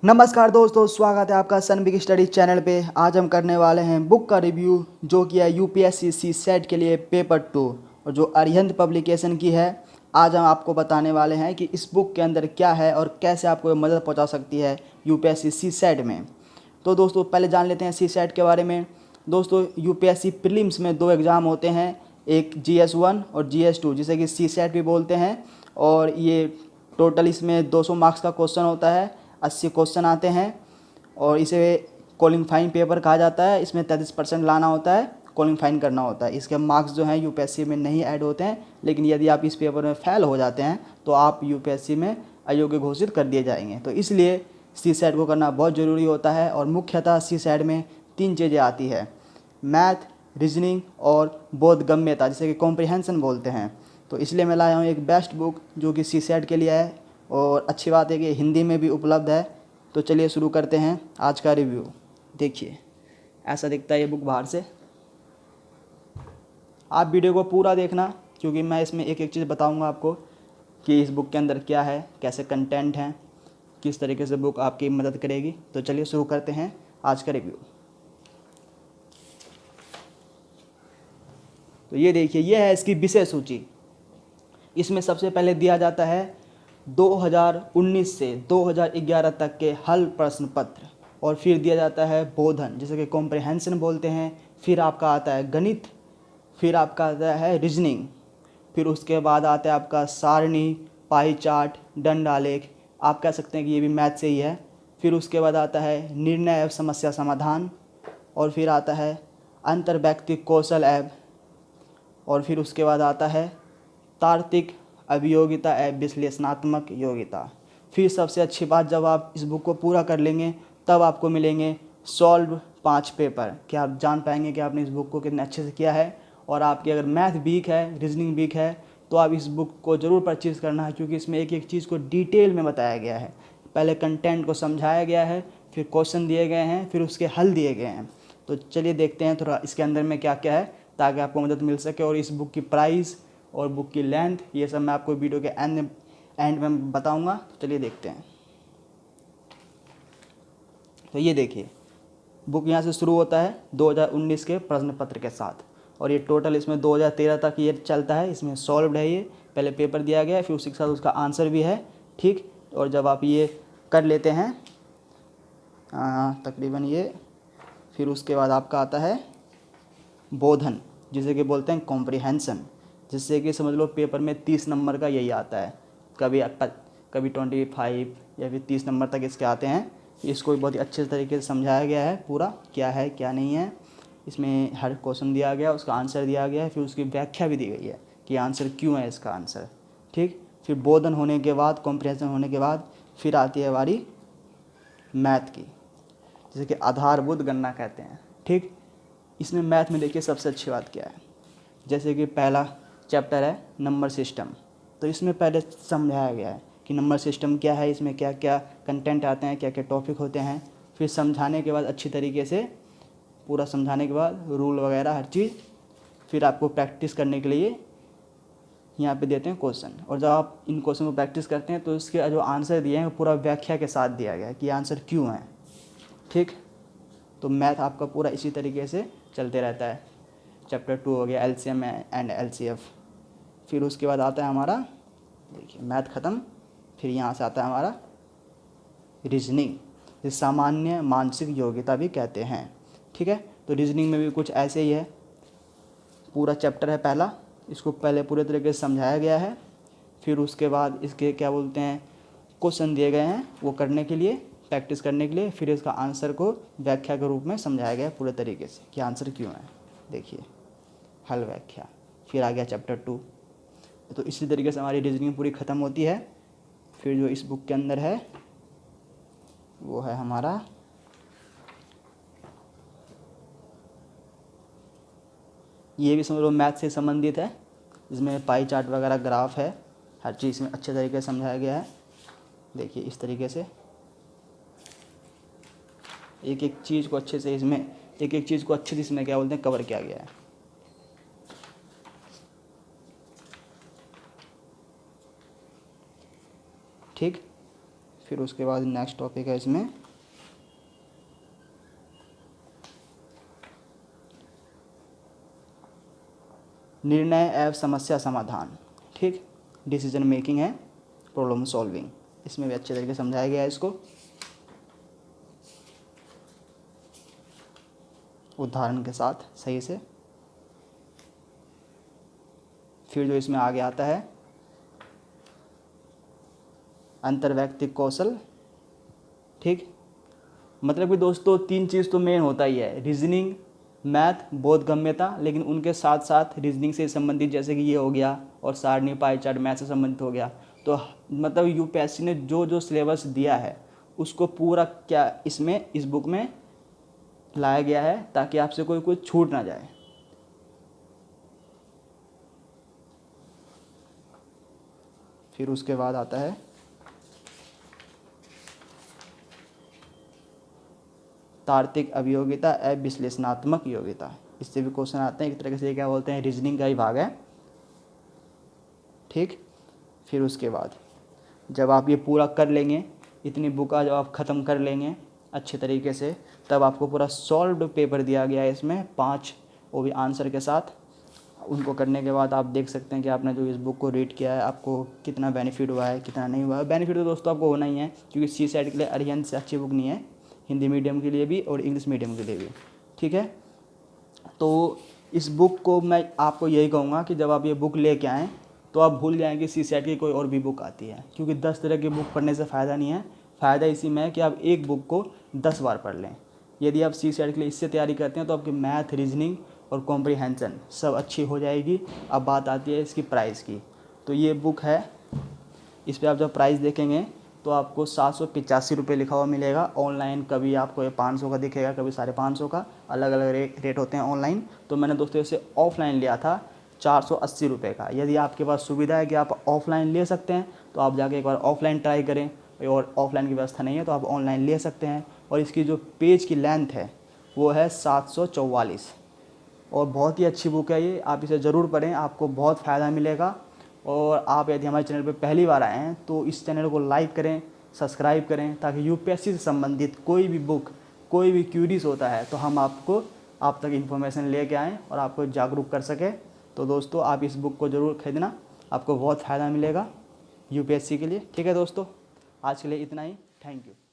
नमस्कार दोस्तों, स्वागत है आपका सन बिग स्टडी चैनल पे। आज हम करने वाले हैं बुक का रिव्यू जो कि है यूपीएससी सी सेट के लिए पेपर 2 और जो अरिहंत पब्लिकेशन की है। आज हम आपको बताने वाले हैं कि इस बुक के अंदर क्या है और कैसे आपको ये मदद पहुंचा सकती है यूपीएससी सी सेट में। तो दोस्तों पहले जान लेते हैं सी सेट के बारे में। दोस्तों यूपीएससी प्रीलिम्स में 2 एग्ज़ाम होते हैं, एक GS1 और GS2 जिसे कि सी सेट भी बोलते हैं। और ये टोटल इसमें 200 मार्क्स का क्वेश्चन होता है, 80 क्वेश्चन आते हैं और इसे क्वालिफाइंग पेपर कहा जाता है। इसमें 33% लाना होता है, क्वालिफाइंग करना होता है। इसके मार्क्स जो हैं यूपीएससी में नहीं ऐड होते हैं, लेकिन यदि आप इस पेपर में फेल हो जाते हैं तो आप यूपीएससी में अयोग्य घोषित कर दिए जाएंगे। तो इसलिए सी सेट को करना बहुत ज़रूरी होता है। और मुख्यतः सी सेट में 3 चीज़ें आती है, मैथ, रीजनिंग और बोधगम्यता जिसे कि कॉम्प्रिहेंशन बोलते हैं। तो इसलिए मैं लाया हूँ एक बेस्ट बुक जो कि सी सेट के लिए है और अच्छी बात है कि हिंदी में भी उपलब्ध है। तो चलिए शुरू करते हैं आज का रिव्यू। देखिए ऐसा दिखता है ये बुक बाहर से। आप वीडियो को पूरा देखना क्योंकि मैं इसमें एक एक चीज़ बताऊंगा आपको कि इस बुक के अंदर क्या है, कैसे कंटेंट हैं, किस तरीके से बुक आपकी मदद करेगी। तो चलिए शुरू करते हैं आज का रिव्यू। तो ये देखिए, ये है इसकी विषय सूची। इसमें सबसे पहले दिया जाता है 2019 से 2011 तक के हल प्रश्न पत्र, और फिर दिया जाता है बोधन जिसे कि कॉम्प्रिहेंशन बोलते हैं। फिर आपका आता है गणित, फिर आपका आता है रीजनिंग, फिर उसके बाद आता है आपका सारणी, पाई चार्ट, दंड आलेख। आप कह सकते हैं कि ये भी मैथ से ही है। फिर उसके बाद आता है निर्णय एवं समस्या समाधान, और फिर आता है अंतर्वैयक्तिक कौशल एवं, और फिर उसके बाद आता है तार्किक अभियोगिता एवं विश्लेषणात्मक योग्यता। फिर सबसे अच्छी बात, जब आप इस बुक को पूरा कर लेंगे तब आपको मिलेंगे सॉल्व 5 पेपर, कि आप जान पाएंगे कि आपने इस बुक को कितने अच्छे से किया है। और आपकी अगर मैथ वीक है, रीजनिंग वीक है, तो आप इस बुक को ज़रूर परचेज़ करना है क्योंकि इसमें एक एक चीज़ को डिटेल में बताया गया है। पहले कंटेंट को समझाया गया है, फिर क्वेश्चन दिए गए हैं, फिर उसके हल दिए गए हैं। तो चलिए देखते हैं थोड़ा इसके अंदर में क्या क्या है ताकि आपको मदद मिल सके। और इस बुक की प्राइस और बुक की लेंथ ये सब मैं आपको वीडियो के एंड में बताऊंगा। तो चलिए देखते हैं। तो ये देखिए, बुक यहाँ से शुरू होता है 2019 के प्रश्न पत्र के साथ, और ये टोटल इसमें 2013 तक ये चलता है। इसमें सॉल्व्ड है, ये पहले पेपर दिया गया है, फिर उसी के साथ उसका आंसर भी है। ठीक, और जब आप ये कर लेते हैं तकरीबन ये, फिर उसके बाद आपका आता है बोधन जिसे कि बोलते हैं कॉम्प्रिहेंशन, जिससे कि समझ लो पेपर में 30 नंबर का यही आता है। कभी कभी 25 या फिर 30 नंबर तक इसके आते हैं। इसको भी बहुत ही अच्छे तरीके से समझाया गया है पूरा, क्या है क्या नहीं है। इसमें हर क्वेश्चन दिया गया, उसका आंसर दिया गया है, फिर उसकी व्याख्या भी दी गई है कि आंसर क्यों है इसका आंसर। ठीक, फिर बोधन होने के बाद, कॉम्प्रिहेंशन होने के बाद फिर आती है बारी मैथ की, जिसे कि आधारभूत गणना कहते हैं। ठीक, इसमें मैथ में देखिए सबसे अच्छी बात क्या है, जैसे कि पहला चैप्टर है नंबर सिस्टम। तो इसमें पहले समझाया गया है कि नंबर सिस्टम क्या है, इसमें क्या क्या कंटेंट आते हैं, क्या क्या टॉपिक होते हैं। फिर समझाने के बाद अच्छी तरीके से पूरा समझाने के बाद रूल वगैरह हर चीज़, फिर आपको प्रैक्टिस करने के लिए यहाँ पे देते हैं क्वेश्चन। और जब आप इन क्वेश्चन को प्रैक्टिस करते हैं तो इसके जो आंसर दिए हैं पूरा व्याख्या के साथ दिया गया है कि आंसर क्यों है। ठीक, तो मैथ आपका पूरा इसी तरीके से चलते रहता है। चैप्टर 2 हो गया LCM एंड LCF। फिर उसके बाद आता है हमारा, देखिए मैथ ख़त्म, फिर यहाँ से आता है हमारा रीजनिंग, जिसे सामान्य मानसिक योग्यता भी कहते हैं। ठीक है, तो रीजनिंग में भी कुछ ऐसे ही है। पूरा चैप्टर है पहला, इसको पहले पूरे तरीके से समझाया गया है। फिर उसके बाद इसके क्या बोलते हैं क्वेश्चन दिए गए हैं वो करने के लिए, प्रैक्टिस करने के लिए। फिर इसका आंसर को व्याख्या के रूप में समझाया गया है पूरे तरीके से कि आंसर क्यों है। देखिए हल व्याख्या, फिर आ गया चैप्टर 2। तो इसी तरीके से हमारी रीजनिंग पूरी ख़त्म होती है। फिर जो इस बुक के अंदर है वो है हमारा ये भी समझ लो मैथ से संबंधित है। इसमें पाई चार्ट वगैरह ग्राफ है, हर चीज़ में अच्छे तरीके से समझाया गया है। देखिए इस तरीके से एक एक चीज़ को अच्छे से इसमें इसमें क्या बोलते हैं कवर किया गया है। ठीक, फिर उसके बाद नेक्स्ट टॉपिक है इसमें निर्णय एवं समस्या समाधान। ठीक, डिसीजन मेकिंग है, प्रॉब्लम सॉल्विंग, इसमें भी अच्छे तरीके से समझाया गया है इसको उदाहरण के साथ सही से। फिर जो इसमें आगे आता है अंतर्वैयक्तिक कौशल। ठीक, मतलब कि दोस्तों 3 चीज़ तो मेन होता ही है, रीजनिंग, मैथ, बोधगम्यता, लेकिन उनके साथ साथ रीजनिंग से संबंधित जैसे कि ये हो गया और सारणी पाई चार्ट मैथ से संबंधित हो गया। तो मतलब यूपीएससी ने जो जो सिलेबस दिया है उसको पूरा क्या इसमें इस बुक में लाया गया है ताकि आपसे कोई कुछ छूट ना जाए। फिर उसके बाद आता है तार्किक अभियोगिता एवं विश्लेषणात्मक योग्यता। इससे भी क्वेश्चन आते हैं, एक तरह से ये क्या बोलते हैं, रीजनिंग का ही भाग है। ठीक, फिर उसके बाद जब आप ये पूरा कर लेंगे, इतनी बुका जब आप ख़त्म कर लेंगे अच्छे तरीके से, तब आपको पूरा सॉल्व्ड पेपर दिया गया है इसमें 5, वो भी आंसर के साथ। उनको करने के बाद आप देख सकते हैं कि आपने जो इस बुक को रीड किया है आपको कितना बेनिफिट हुआ है कितना नहीं हुआ है। बेनिफिट तो दोस्तों आपको होना ही है, क्योंकि सी सेट के लिए अरिहंत से अच्छी बुक नहीं है, हिंदी मीडियम के लिए भी और इंग्लिश मीडियम के लिए भी। ठीक है, तो इस बुक को मैं आपको यही कहूँगा कि जब आप ये बुक लेके आएँ तो आप भूल जाएंगे सी सेट की कोई और भी बुक आती है, क्योंकि 10 तरह की बुक पढ़ने से फ़ायदा नहीं है। फ़ायदा इसी में है कि आप एक बुक को 10 बार पढ़ लें। यदि आप सी सेट के लिए इससे तैयारी करते हैं तो आपकी मैथ, रीजनिंग और कॉम्प्रिहेंशन सब अच्छी हो जाएगी। अब बात आती है इसकी प्राइस की। तो ये बुक है, इस पर आप जब प्राइस देखेंगे तो आपको 785 रुपये लिखा हुआ मिलेगा। ऑनलाइन कभी आपको ये 500 का दिखेगा, कभी 550 का, अलग अलग रेट होते हैं ऑनलाइन। तो मैंने दोस्तों इसे ऑफलाइन लिया था 480 रुपये का। यदि आपके पास सुविधा है कि आप ऑफलाइन ले सकते हैं तो आप जाके एक बार ऑफलाइन ट्राई करें, और ऑफलाइन की व्यवस्था नहीं है तो आप ऑनलाइन ले सकते हैं। और इसकी जो पेज की लेंथ है वो है 744, और बहुत ही अच्छी बुक है ये, आप इसे ज़रूर पढ़ें, आपको बहुत फ़ायदा मिलेगा। और आप यदि हमारे चैनल पर पहली बार आए हैं तो इस चैनल को लाइक करें, सब्सक्राइब करें, ताकि यूपीएससी से संबंधित कोई भी बुक, कोई भी क्यूरीज होता है तो हम आप तक इन्फॉर्मेशन लेके आएँ और आपको जागरूक कर सकें। तो दोस्तों आप इस बुक को ज़रूर खरीदना, आपको बहुत फ़ायदा मिलेगा यूपीएससी के लिए। ठीक है दोस्तों, आज के लिए इतना ही, थैंक यू।